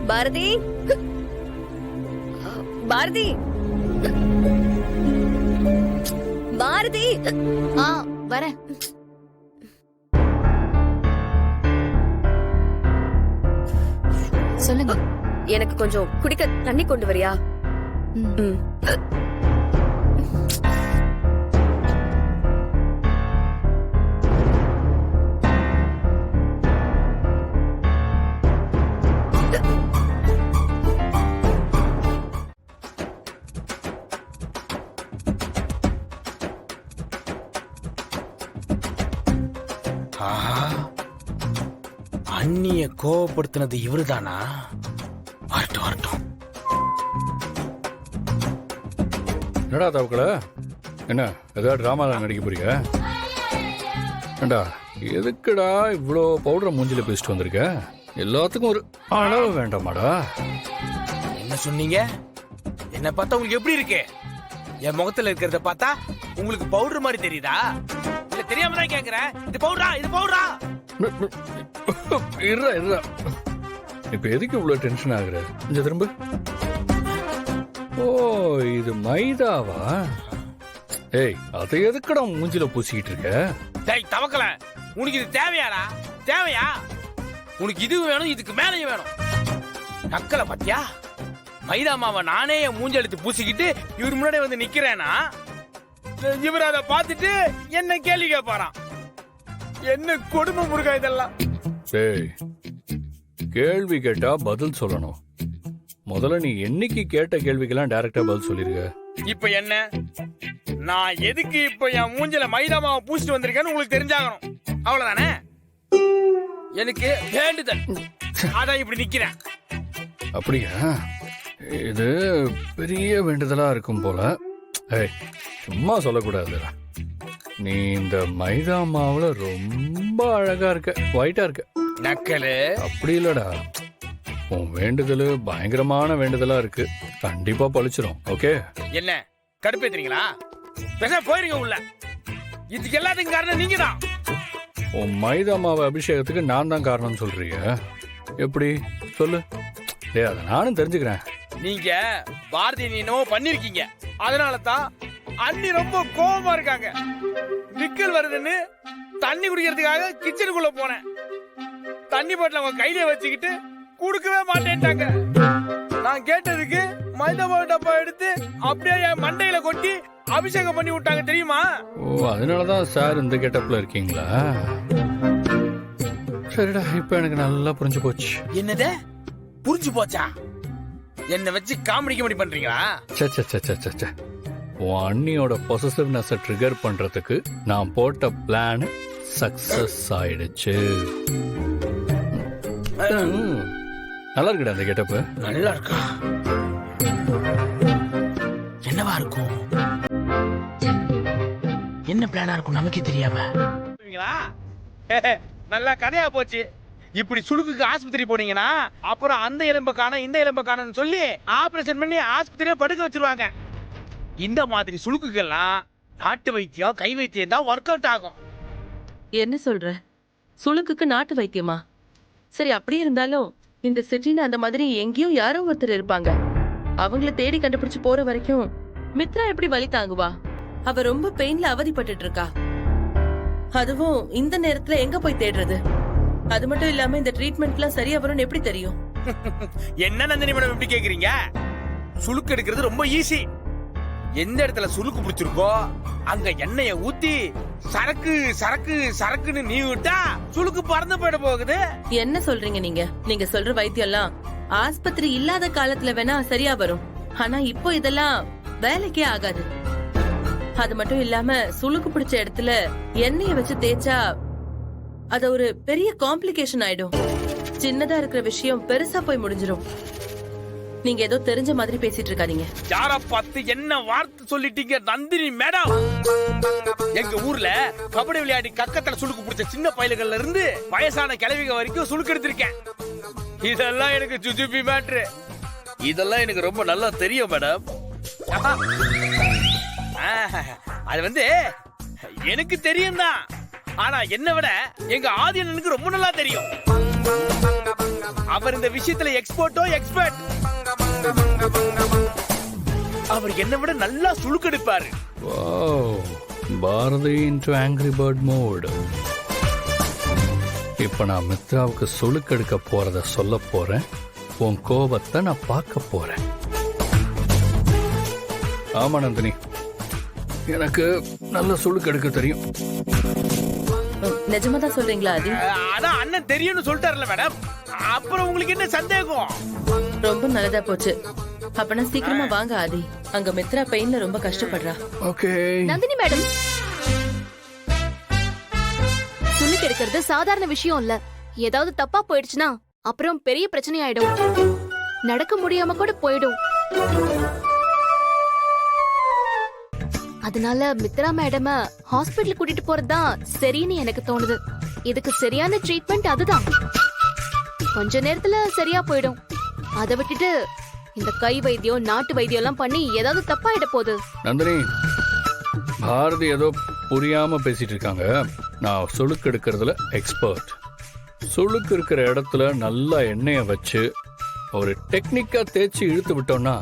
பாரதி, பாரதி, பாரதி. வரேன். சொல்லுங்க. எனக்கு கொஞ்சம் குடிக்க தண்ணி கொண்டு வரியா? அண்ணிய கோவப்படுத்தினது இவருதானா? வரட்டும் வரட்டும். என்னடா தவக்கல, என்ன ஏதாவது டிராமாவில் நடிக்க போறீங்க? ஏண்டா எதுக்குடா இவ்வளோ பவுடரை மூஞ்சில பேசிட்டு வந்திருக்க? எல்லாத்துக்கும் ஒரு அளவு வேண்டாமாடா? என்ன சொன்னீங்க? என்ன பார்த்தா உங்களுக்கு எப்படி இருக்கு? என் முகத்துல இருக்கிறத பார்த்தா உங்களுக்கு பவுடர் மாதிரி தெரியுதா? இல்ல தெரியாம தான் கேக்குறேன். இது பவுடரா? இது பவுடரா? இருடா இருடா, இப்ப எதுக்கு இவ்வளவு டென்ஷன் ஆகுற? கொஞ்சம் திரும்ப. ஓ, இது மைதாவா? ஏய், அதை எதுக்குடா மூஞ்சில பூசிக்கிட்டு இருக்க? டேய் தவக்கல, உனக்கு இது தேவையாடா? தேவையா? உனக்கு இது வேணும், இதுக்கு மேலேயும் வேணும். நக்கல பாத்தியா? மைதா மாவை நானே என் மூஞ்சி எடுத்து பூசிக்கிட்டு இவர் முன்னாடி வந்து நிக்கிறேனா, இவர் அதை பார்த்துட்டு என்ன கேள்வி கேட்பாராம். என்ன கொடுமை முருகா இதெல்லாம். ஏய், கேள்வி கேட்டா பதில் சொல்லணும். முதல்ல நீ என்னைக்கு கேட்ட கேள்விக்கெல்லாம் டைரக்டா பதில் சொல்லிருக்க. இப்ப என்ன, நான் எதுக்கு இப்ப என் மூஞ்சில மைதா மாவை பூசிட்டு வந்திருக்கேன்னு உங்களுக்கு தெரிஞ்சாகணும். அவ்வளவுதானே? எனக்கு வேண்டுதல், அதான் இப்படி நிக்கிறேன். அப்படியா? இது பெரிய வேண்டுதலா இருக்கும் போல. ஏய், சும்மா சொல்லக்கூடாதுடா. நீ இந்த மைதா மாவுல ரொம்ப அழகா இருக்க, ஒயிட்டா இருக்க. நக்கலு. அப்படி இல்லடா, உன் வேண்டுதல் பயங்கரமான வேண்டுதலா இருக்கு. கண்டிப்பா பழிச்சிரும். ஓகே? என்ன கடுப்பேத்துறீங்களா? பேச போயிருங்க உள்ள. இதுக்கு எல்லாத்துக்கும் காரணம் நீங்க தான். உன் மைதா மாவு அபிஷேகத்துக்கு நான் தான் காரணம் சொல்றீங்க. எப்படி சொல்லு? டேய், அதை நானும் தெரிஞ்சுக்கிறேன். நீங்க பாரதி என்னவோ பண்ணிருக்கீங்க, அதனால தான் அண்ணி ரொம்ப கோபமா இருக்காங்க. விக்கல் வருதுன்னு தண்ணி குடிக்கிறதுக்காக கிச்சனுக்குள்ள போனேன். தண்ணி பாட்டில அவங்க கையில வச்சுக்கிட்டு குடுக்கவே மாட்டேன்ட்டாங்க. நான் கேட்டதுக்கு மைதா மாவு டப்பா எடுத்து அப்படியே என் மண்டையில கொட்டி அபிஷேகம் பண்ணி விட்டாங்க தெரியுமா? ஓ, அதனாலதான் சார் இந்த கெட்டப்ல இருக்கீங்களா? சரிடா, இப்ப எனக்கு நல்லா புரிஞ்சு போச்சு. என்னது புரிஞ்சு போச்சா? என்ன வச்சு காமெடி காமெடி பண்றீங்களா? சே, உன் அண்ணியோட பொசசிவ்னஸை ட்ரிகர் பண்றதுக்கு நான் போட்ட பிளான் சக்சஸ் ஆயிடுச்சு. நல்லா இருக்குடா அந்த கெட்டப். நல்லா இருக்கா? என்னவா இருக்கும்? என்ன பிளானா இருக்கும் நமக்கே தெரியாம? நல்லா கதையா போச்சு. இப்படி சுளுக்குக்கு ஆஸ்பத்திரி போனீங்கன்னா அப்புறம் அந்த எலும்ப காண இந்த எலும்ப காணன்னு சொல்லி ஆபரேஷன் பண்ணி ஆஸ்பத்திரியில படுக்க வச்சிருவாங்க. இந்த மாதிரி சுளுக்குகள்லாம் நாட்டு வைத்தியம் கை வைத்தியம் தான் ஒர்க் அவுட் ஆகும். என்ன சொல்ற? சுளுக்குக்கு நாட்டு வைத்தியமா? சரி, அப்படி இருந்தாலும் இந்த சிட்டில அந்த மாதிரி எங்கேயும் யாரோ ஒருத்தர் இருப்பாங்க. அவங்கள தேடி கண்டுபிடிச்சு போற வரைக்கும் மித்ரா எப்படி வலி தாங்குவா? அவ ரொம்ப பெயின்ல அவதிப்பட்டு இருக்கா. அதுவும் இந்த நேரத்துல எங்க போய் தேடுறது? அது மட்டும் இல்லாம இந்த ட்ரீட்மெண்ட்லாம் சரியா வரும்னு எப்படி தெரியும்? என்ன நந்தினி மேடம் எப்படி கேக்குறீங்க? சுளுக்கு எடுக்கிறது ரொம்ப ஈஸி. எந்த இடத்துல சுளுக்கு பிடிச்சிருக்கோ அங்க எண்ணெய ஊத்தி சரக்கு சரக்கு சரக்குன்னு நீ விட்டா சுளுக்கு பறந்து போயிட போகுது. என்ன சொல்றீங்க நீங்க? நீங்க சொல்ற வைத்தியம் எல்லாம் ஆஸ்பத்திரி இல்லாத காலத்துல வேணா சரியா வரும். ஆனா இப்போ இதெல்லாம் வேலைக்கே ஆகாது. அது மட்டும் இல்லாம சுளுக்கு பிடிச்ச இடத்துல எண்ணெய வச்சு தேய்ச்சா அது ஒரு பெரிய காம்ப்ளிகேஷன் ஆயிடும். சின்னதா இருக்கிற விஷயம் பெருசா போய் முடிஞ்சிடும். நீங்க ஏதோ தெரிஞ்ச மாதிரி பேசிட்டு இருக்காதீங்க. யார பார்த்து என்ன வார்த்தை சொல்லிட்டீங்க நந்தினி மேடம்? எங்க ஊர்ல கபடி விளையாடி கக்கத்துல சுளுக்கு பிடிச்ச சின்ன பயலுகள்ல இருந்து வயசான கிழவிக வரைக்கும் சுளுக்கு எடுத்திருக்கேன். இதெல்லாம் எனக்கு ஜுஜுபி மேட்ரு. இதெல்லாம் எனக்கு ரொம்ப நல்லா தெரியும் மேடம். அது வந்து எனக்கு தெரியும் தான், ஆனா என்ன விட எங்க ஆதியனுக்கு ரொம்ப நல்லா தெரியும். அவர் இந்த விஷயத்துல எக்ஸ்பர்ட்டோ எக்ஸ்பர்ட். அவர் என்னை விட நல்லா சுழுக்கெடுப்பாரு. Wow, Bharathi into angry bird mode. இப்ப நான் மித்ராவுக்கு சுளுக்கெடுக்க போறத சொல்ல போறேன். உன் கோபத்தை நான் பார்க்க போறேன். ஆமா நந்தினி, எனக்கு நல்ல சுளுக்கெடுக்க தெரியும். நிஜமா தான் சொல்றீங்களா ஆதி? அதான் அண்ணன் தெரியும்னு சொல்லிட்டாருல மேடம். அப்புறம் உங்களுக்கு என்ன சந்தேகம்? ரொம்ப நல்லதா போச்சு. அப்பனா சீக்கிரமா வாங்க ஆதி. அங்க மித்ரா பெயின்ல ரொம்ப கஷ்டப்படுறா. ஓகே. நந்தினி மேடம், சுளுக்கு எடுக்கிறது சாதாரண விஷயம் இல்ல. ஏதாவது தப்பா போயிடுச்சுன்னா அப்புறம் பெரிய பிரச்சனை ஆயிடும். நடக்க முடியாம கூட போயிடும். அதனால மித்ரா மேடம் ஹாஸ்பிடல் கூட்டிட்டு போறதுதான் சரின்னு எனக்கு தோணுது. இதுக்கு சரியான ட்ரீட்மெண்ட் அதுதான். கொஞ்ச நேரத்துல சரியா போயிடும். அதை விட்டுட்டு இந்த கை வைத்தியம் நாட்டு வைத்தியம் எல்லாம் பண்ணி ஏதாவது தப்பாயிட போகுது. நந்தினி, பாரதி ஏதோ புரியாம பேசிட்டு இருக்காங்க. நான் சுளுக்கு எடுக்கிறதுல எக்ஸ்பர்ட். சுளுக்கு இருக்கிற இடத்துல நல்லா எண்ணெயை வச்சு ஒரு டெக்னிக்கா தேய்ச்சி இழுத்து விட்டோம்னா